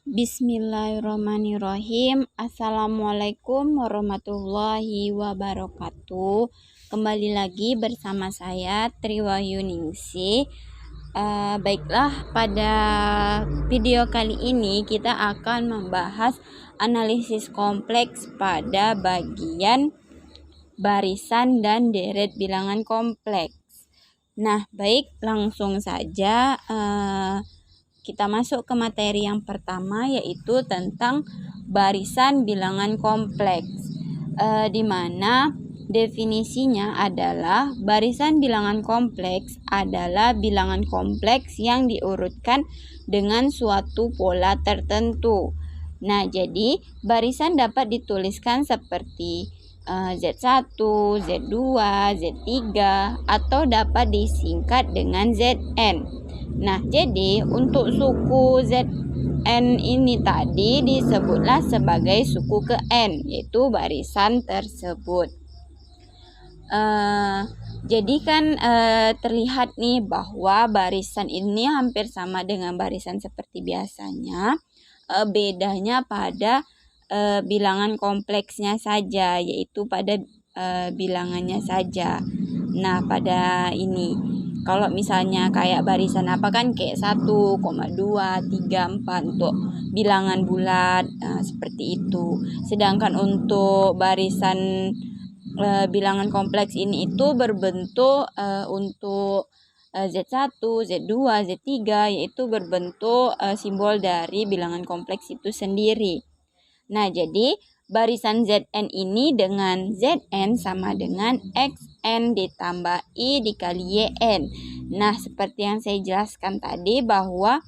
Bismillahirrahmanirrahim. Assalamualaikum warahmatullahi wabarakatuh. Kembali lagi bersama saya Triwayuningsih. Baiklah, pada video kali ini kita akan membahas analisis kompleks pada bagian barisan dan deret bilangan kompleks. Nah, baik, langsung saja kita masuk ke materi yang pertama, yaitu tentang barisan bilangan kompleks, di mana definisinya adalah barisan bilangan kompleks adalah bilangan kompleks yang diurutkan dengan suatu pola tertentu. Nah, jadi barisan dapat dituliskan seperti Z1, Z2, Z3, atau dapat disingkat dengan Zn. Nah, jadi untuk suku Zn ini tadi disebutlah sebagai suku ke N, yaitu barisan tersebut. Jadi kan terlihat nih bahwa barisan ini hampir sama dengan barisan seperti biasanya. Bedanya pada bilangan kompleksnya saja, yaitu pada bilangannya saja. Nah, pada ini kalau misalnya kayak barisan apa kan kayak 1, 2, 3, 4 untuk bilangan bulat, seperti itu. Sedangkan untuk barisan bilangan kompleks ini itu berbentuk untuk Z1, Z2, Z3 yaitu berbentuk simbol dari bilangan kompleks itu sendiri. Nah, jadi barisan Zn ini dengan Zn sama dengan Xn ditambah I dikali Yn. Nah, seperti yang saya jelaskan tadi bahwa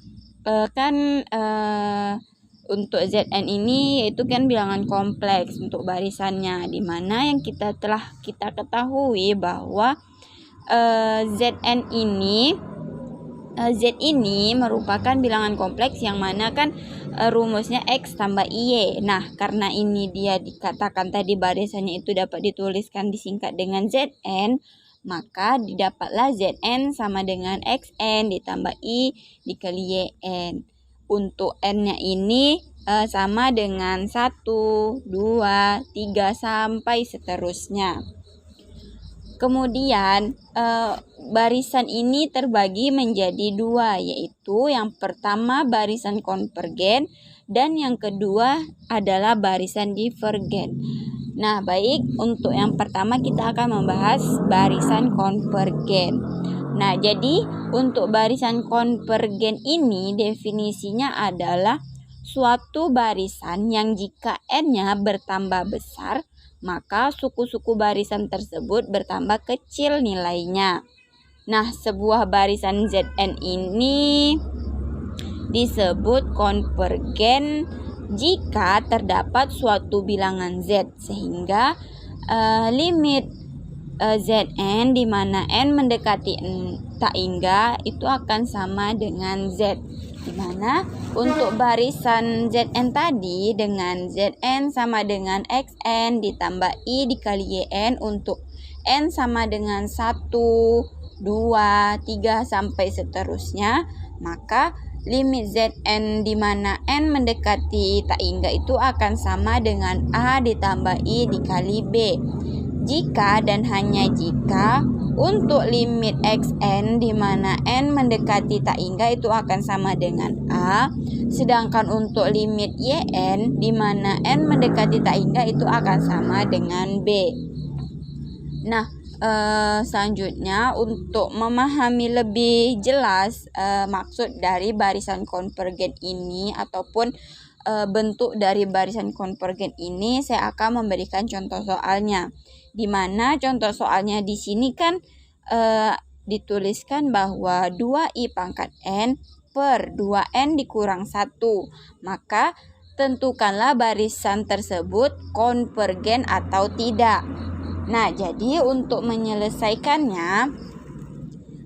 untuk Zn ini yaitu kan bilangan kompleks untuk barisannya, di mana yang kita ketahui bahwa Z ini merupakan bilangan kompleks yang mana kan rumusnya X tambah Y. Nah, karena ini dia dikatakan tadi barisannya itu dapat dituliskan disingkat dengan Zn, maka didapatlah Zn sama dengan Xn ditambah I dikali Yn. Untuk N-nya ini sama dengan 1, 2, 3 sampai seterusnya. Kemudian barisan ini terbagi menjadi dua, yaitu yang pertama barisan konvergen dan yang kedua adalah barisan divergen. Nah, baik, untuk yang pertama kita akan membahas barisan konvergen. Nah, jadi untuk barisan konvergen ini definisinya adalah suatu barisan yang jika N-nya bertambah besar, maka suku-suku barisan tersebut bertambah kecil nilainya. Nah, sebuah barisan Zn ini disebut konvergen jika terdapat suatu bilangan Z sehingga limit Zn di mana N mendekati tak hingga itu akan sama dengan Z, di mana untuk barisan Zn tadi dengan Zn sama dengan Xn ditambah I dikali Yn untuk N sama dengan 1, 2, 3 sampai seterusnya, maka limit Zn di mana N mendekati tak hingga itu akan sama dengan A ditambah I dikali B. Jika dan hanya jika untuk limit Xn di mana N mendekati tak hingga itu akan sama dengan A, sedangkan untuk limit Yn di mana N mendekati tak hingga itu akan sama dengan B. Nah, selanjutnya untuk memahami lebih jelas maksud dari barisan konvergen ini ataupun bentuk dari barisan konvergen ini, saya akan memberikan contoh soalnya. Di mana contoh soalnya di sini kan dituliskan bahwa 2i pangkat n per 2n dikurang 1. Maka tentukanlah barisan tersebut konvergen atau tidak. Nah, jadi untuk menyelesaikannya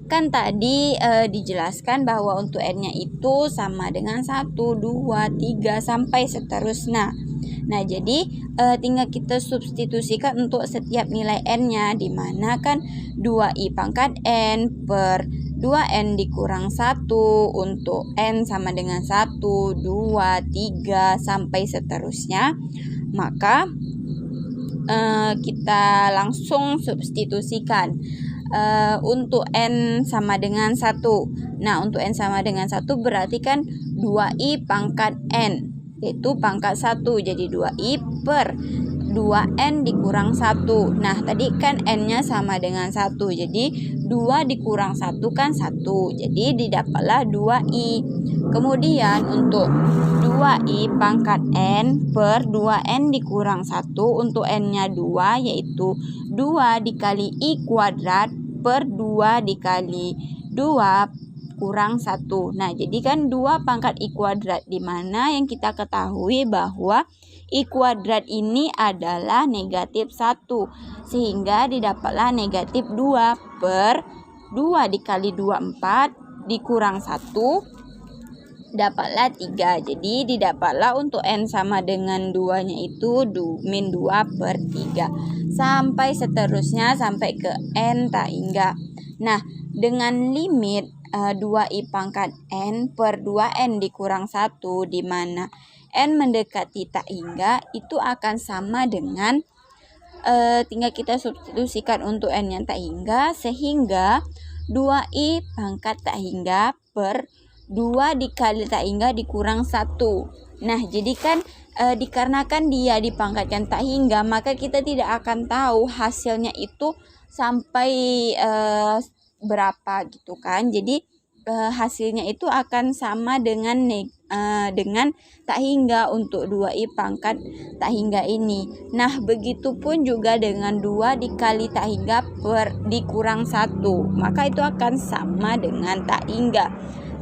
kan tadi dijelaskan bahwa untuk n-nya itu sama dengan 1, 2, 3 sampai seterusnya. Nah, jadi tinggal kita substitusikan untuk setiap nilai n-nya, di mana kan 2i pangkat n per 2n dikurang 1 untuk n sama dengan 1, 2, 3 sampai seterusnya. Maka kita langsung substitusikan untuk n sama dengan 1. Nah, untuk n sama dengan 1 berarti kan 2i pangkat n, yaitu pangkat 1. Jadi 2i per 2n dikurang 1. Nah, tadi kan n-nya sama dengan 1. Jadi 2 dikurang 1 kan 1. Jadi didapatlah 2i. Kemudian untuk 2i pangkat n per 2n dikurang 1, untuk n-nya 2, yaitu 2 dikali i kuadrat per 2 dikali 2 kurang 1. Nah, jadi kan 2 pangkat i kuadrat, di mana yang kita ketahui bahwa i kuadrat ini adalah negatif 1. Sehingga didapatlah negatif 2 per 2 dikali 2, 4 dikurang 1, dapatlah 3. Jadi didapatlah untuk n sama dengan 2-nya itu min 2 per 3. Sampai seterusnya sampai ke n tak hingga. Nah, dengan limit 2i pangkat n per 2n dikurang 1, di mana n mendekati tak hingga, itu akan sama dengan tinggal kita substitusikan untuk n yang tak hingga, sehingga 2i pangkat tak hingga per 2 dikali tak hingga dikurang 1. Nah, jadi kan dikarenakan dia dipangkatkan tak hingga, maka kita tidak akan tahu hasilnya itu sampai berapa gitu kan. Jadi hasilnya itu akan sama dengan tak hingga untuk 2i pangkat tak hingga ini. Nah, begitupun juga dengan 2 dikali tak hingga per dikurang 1, maka itu akan sama dengan tak hingga.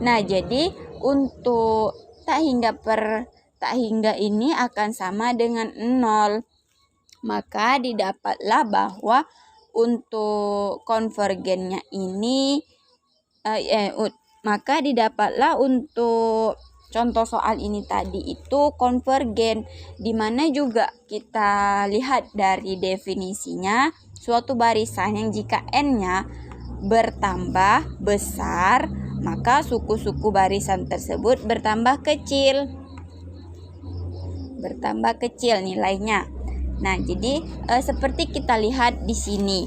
Nah, jadi untuk tak hingga per tak hingga ini akan sama dengan 0. Maka didapatlah bahwa untuk konvergennya ini maka didapatlah untuk contoh soal ini tadi itu konvergen, di mana juga kita lihat dari definisinya, suatu barisan yang jika n-nya bertambah besar, maka suku-suku barisan tersebut bertambah kecil nilainya. Nah, jadi seperti kita lihat di sini.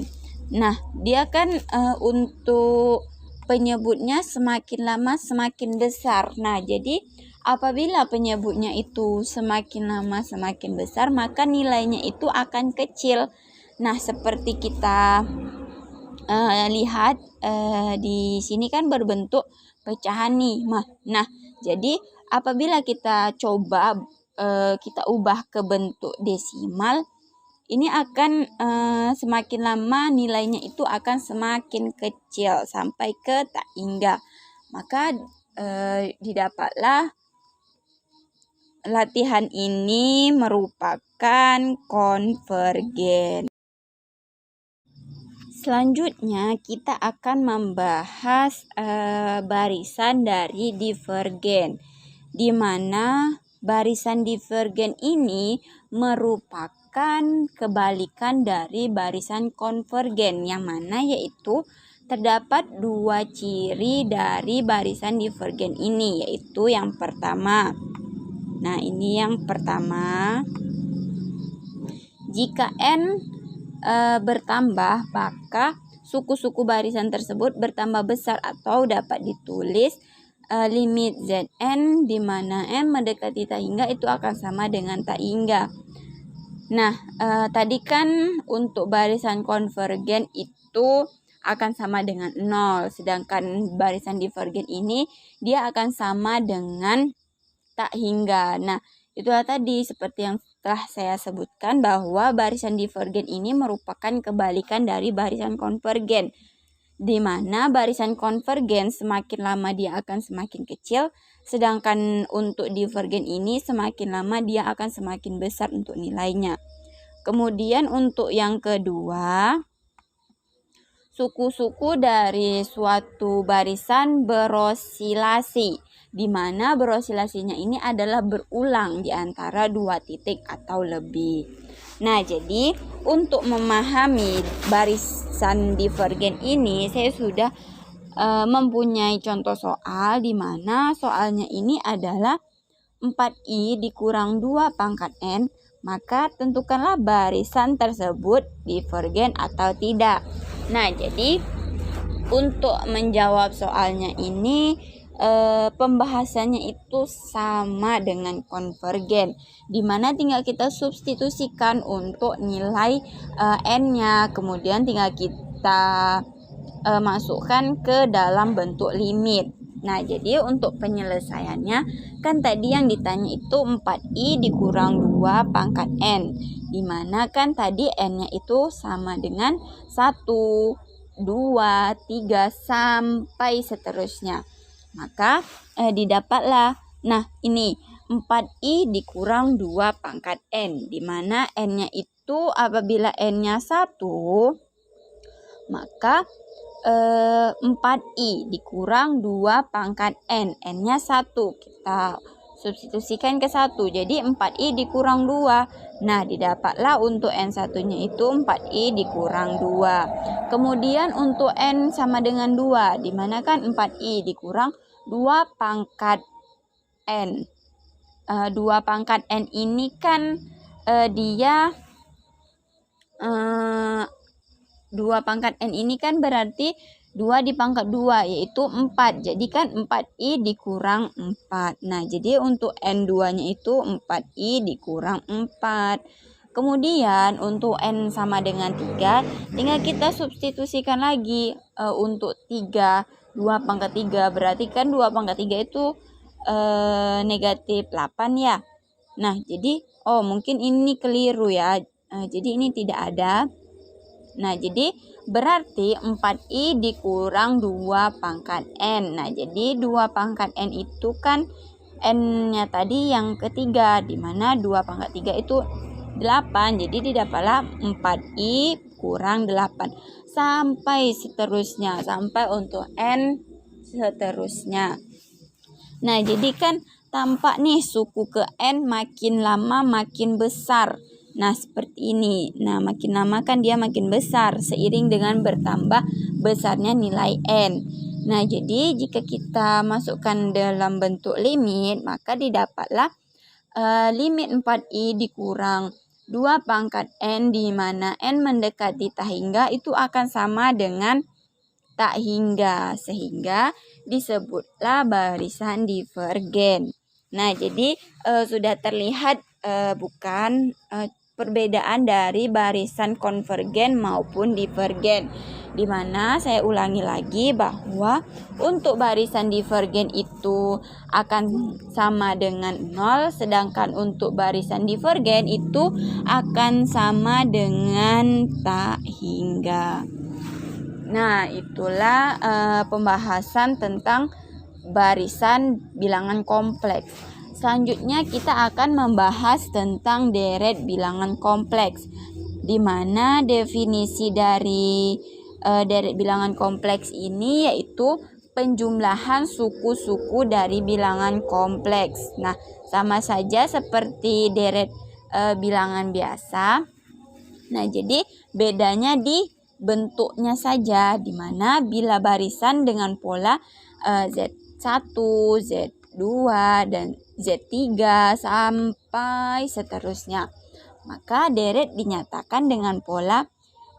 Nah, dia kan untuk penyebutnya semakin lama semakin besar. Nah, jadi apabila penyebutnya itu semakin lama semakin besar, maka nilainya itu akan kecil. Nah, seperti kita lihat di sini kan berbentuk pecahan nih. Nah, jadi apabila kita coba kita ubah ke bentuk desimal, ini akan semakin lama nilainya itu akan semakin kecil sampai ke tak hingga. Maka didapatlah latihan ini merupakan konvergen. Selanjutnya kita akan membahas barisan dari divergen, di mana barisan divergen ini merupakan kebalikan dari barisan konvergen, yang mana yaitu terdapat 2 ciri dari barisan divergen ini, yaitu yang pertama. Nah, ini yang pertama. Jika n bertambah, maka suku-suku barisan tersebut bertambah besar, atau dapat ditulis limit Zn di mana n mendekati tak hingga itu akan sama dengan tak hingga. Nah, tadi kan untuk barisan konvergen itu akan sama dengan 0, sedangkan barisan divergen ini dia akan sama dengan tak hingga. Nah, itulah tadi seperti yang telah saya sebutkan bahwa barisan divergen ini merupakan kebalikan dari barisan konvergen, di mana barisan konvergen semakin lama dia akan semakin kecil, sedangkan untuk divergen ini semakin lama dia akan semakin besar untuk nilainya. Kemudian untuk yang kedua, suku-suku dari suatu barisan berosilasi, di mana berosilasinya ini adalah berulang di antara 2 titik atau lebih. Nah, jadi untuk memahami barisan divergen ini, saya sudah mempunyai contoh soal di mana soalnya ini adalah 4i dikurang 2 pangkat n, maka tentukanlah barisan tersebut divergen atau tidak. Nah, jadi untuk menjawab soalnya ini pembahasannya itu sama dengan konvergen, dimana tinggal kita substitusikan untuk nilai n-nya, kemudian tinggal kita masukkan ke dalam bentuk limit. Nah, jadi untuk penyelesaiannya kan tadi yang ditanya itu 4i dikurang 2 pangkat n, dimana kan tadi n-nya itu sama dengan 1, 2, 3 sampai seterusnya. Maka didapatlah, nah ini 4i dikurang 2 pangkat n, dimana n-nya itu apabila n-nya 1, maka 4i dikurang 2 pangkat n, n-nya 1, kita substitusikan ke 1, jadi 4i dikurang 2. Nah, didapatlah untuk n1-nya itu 4i dikurang 2. Kemudian untuk n sama dengan 2, dimana kan 4i dikurang 2 pangkat n. 2 pangkat n ini kan dia 2 pangkat n ini kan berarti 2 dipangkat 2 yaitu 4. Jadi kan 4i dikurang 4. Nah, jadi untuk n2-nya itu 4i dikurang 4. Kemudian untuk n sama dengan 3, tinggal kita substitusikan lagi untuk 3. 2 pangkat 3 berarti kan 2 pangkat 3 itu negatif 8 ya. Nah, jadi mungkin ini keliru ya. Jadi ini tidak ada. Nah, jadi berarti 4i dikurang 2 pangkat n. Nah, jadi 2 pangkat n itu kan n-nya tadi yang ketiga, di mana 2 pangkat 3 itu 8. Jadi didapatlah 4i kurang 8. Sampai seterusnya, sampai untuk n seterusnya. Nah, jadi kan tampak nih suku ke n makin lama makin besar. Nah, seperti ini. Nah, makin lama kan dia makin besar seiring dengan bertambah besarnya nilai n. Nah, jadi jika kita masukkan dalam bentuk limit, maka didapatlah limit 4i dikurang 2 pangkat n, di mana n mendekati tak hingga itu akan sama dengan tak hingga, sehingga disebutlah barisan divergen. Nah, jadi sudah terlihat bukan perbedaan dari barisan konvergen maupun divergen, di mana saya ulangi lagi bahwa untuk barisan divergen itu akan sama dengan 0, sedangkan untuk barisan divergen itu akan sama dengan tak hingga. Nah, itulah pembahasan tentang barisan bilangan kompleks. Selanjutnya kita akan membahas tentang deret bilangan kompleks, di mana definisi dari deret bilangan kompleks ini yaitu penjumlahan suku-suku dari bilangan kompleks. Nah, sama saja seperti deret bilangan biasa. Nah, jadi bedanya di bentuknya saja, di mana bila barisan dengan pola Z1, Z2, dan Z3 sampai seterusnya, maka deret dinyatakan dengan pola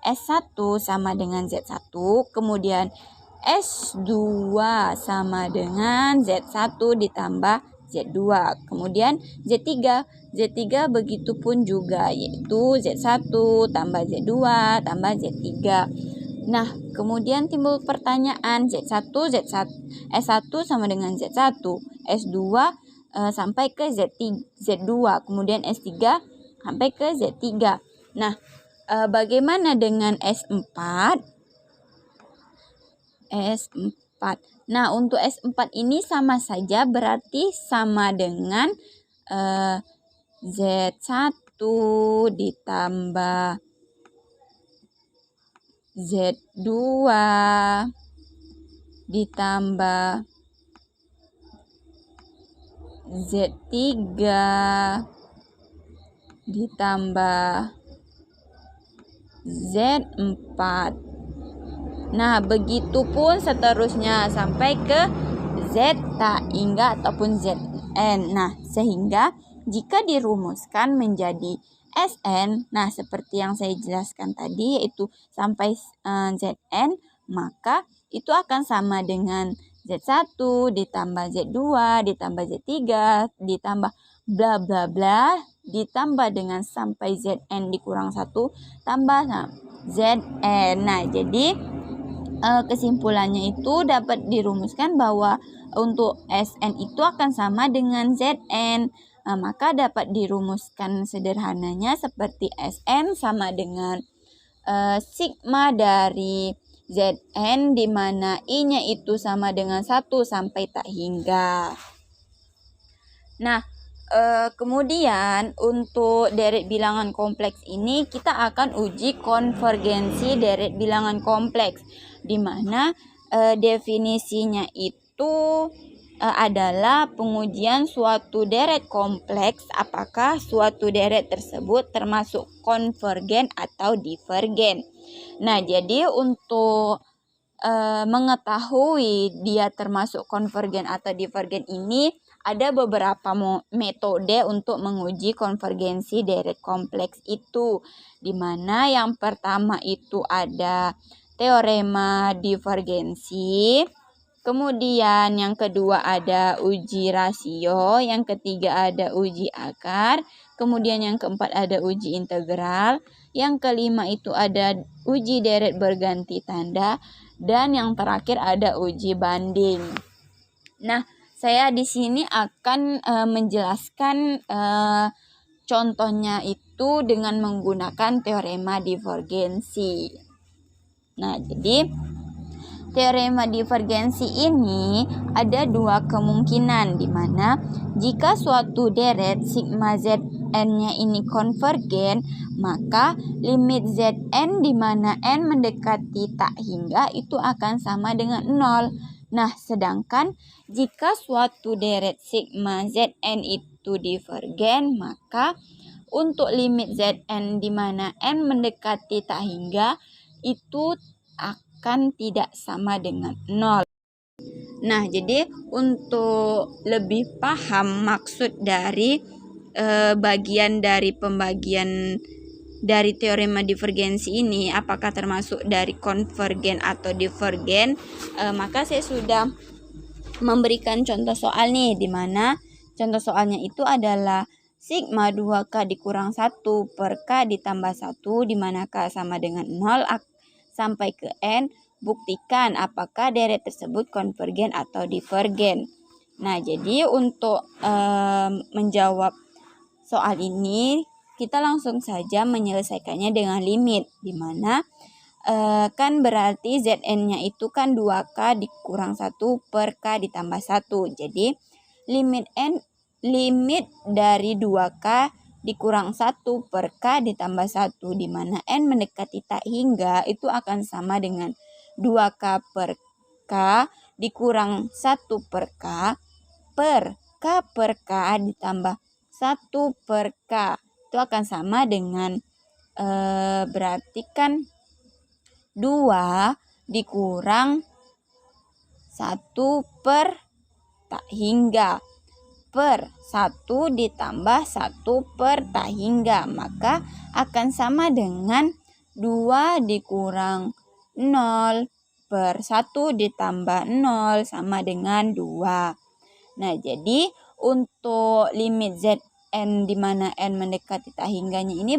S1 sama dengan Z1, kemudian S2 sama dengan Z1 ditambah Z2, kemudian Z3 begitu pun juga, yaitu Z1 tambah Z2 tambah Z3. Nah, kemudian timbul pertanyaan S1 sama dengan Z1, S2 sampai ke Z2, kemudian S3 sampai ke Z3. Nah, bagaimana dengan S4? Nah, untuk S4 ini sama saja, berarti sama dengan Z1 ditambah Z2 ditambah Z3 ditambah Z4. Nah, begitupun seterusnya sampai ke Z tak hingga ataupun Zn. Nah, sehingga jika dirumuskan menjadi Sn, nah seperti yang saya jelaskan tadi yaitu sampai Zn, maka itu akan sama dengan Z1 ditambah Z2 ditambah Z3 ditambah bla bla bla ditambah dengan sampai Zn dikurang 1 tambah Zn. Nah, jadi kesimpulannya itu dapat dirumuskan bahwa untuk Sn itu akan sama dengan Zn. Maka dapat dirumuskan sederhananya seperti Sn sama dengan sigma dari Zn, di mana I-nya itu sama dengan 1 sampai tak hingga. Nah, kemudian untuk deret bilangan kompleks ini kita akan uji konvergensi deret bilangan kompleks, di mana definisinya itu adalah pengujian suatu deret kompleks apakah suatu deret tersebut termasuk konvergen atau divergen. Nah, jadi untuk mengetahui dia termasuk konvergen atau divergen ini ada beberapa metode untuk menguji konvergensi deret kompleks itu, di mana yang pertama itu ada teorema divergensi, kemudian yang kedua ada uji rasio, yang ketiga ada uji akar, kemudian yang keempat ada uji integral, yang kelima itu ada uji deret berganti tanda, dan yang terakhir ada uji banding. Nah, saya di sini akan menjelaskan contohnya itu dengan menggunakan teorema divergensi. Nah, jadi teorema divergensi ini ada dua kemungkinan, di mana jika suatu deret sigma Zn-nya ini konvergen, maka limit Zn di mana n mendekati tak hingga itu akan sama dengan 0. Nah, sedangkan jika suatu deret sigma Zn itu divergen, maka untuk limit Zn di mana n mendekati tak hingga itu akan tidak sama dengan 0. Nah, jadi untuk lebih paham maksud dari bagian dari pembagian dari teorema divergensi ini, apakah termasuk dari konvergen atau divergen, maka saya sudah memberikan contoh soal nih, di mana contoh soalnya itu adalah sigma 2K dikurang 1 per K ditambah 1, di mana K sama dengan 0 sampai ke N, buktikan apakah deret tersebut konvergen atau divergen. Nah, jadi untuk menjawab soal ini, kita langsung saja menyelesaikannya dengan limit, di mana kan berarti Zn-nya itu kan 2K dikurang 1 per K ditambah 1. Jadi limit dari 2K dikurang 1 per K ditambah 1, di mana N mendekati tak hingga itu akan sama dengan 2K per K dikurang 1 per K per K ditambah 1 per K. Itu akan sama dengan berarti kan 2 dikurang 1 per tak hingga per 1 ditambah 1 per tak hingga, maka akan sama dengan 2 dikurang 0 per 1 ditambah 0 sama dengan 2. Nah, jadi untuk limit Zn di mana n mendekati tak hingganya ini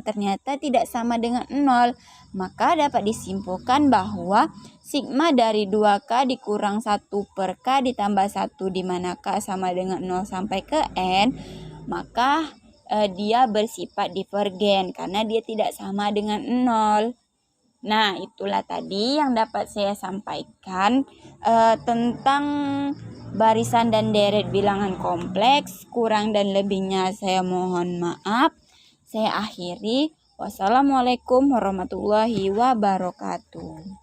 ternyata tidak sama dengan 0, maka dapat disimpulkan bahwa sigma dari 2K dikurang 1 per K ditambah 1, di mana K sama dengan 0 sampai ke N, maka dia bersifat divergen karena dia tidak sama dengan 0. Nah, itulah tadi yang dapat saya sampaikan tentang barisan dan deret bilangan kompleks. Kurang dan lebihnya saya mohon maaf. Saya akhiri. Wassalamualaikum warahmatullahi wabarakatuh.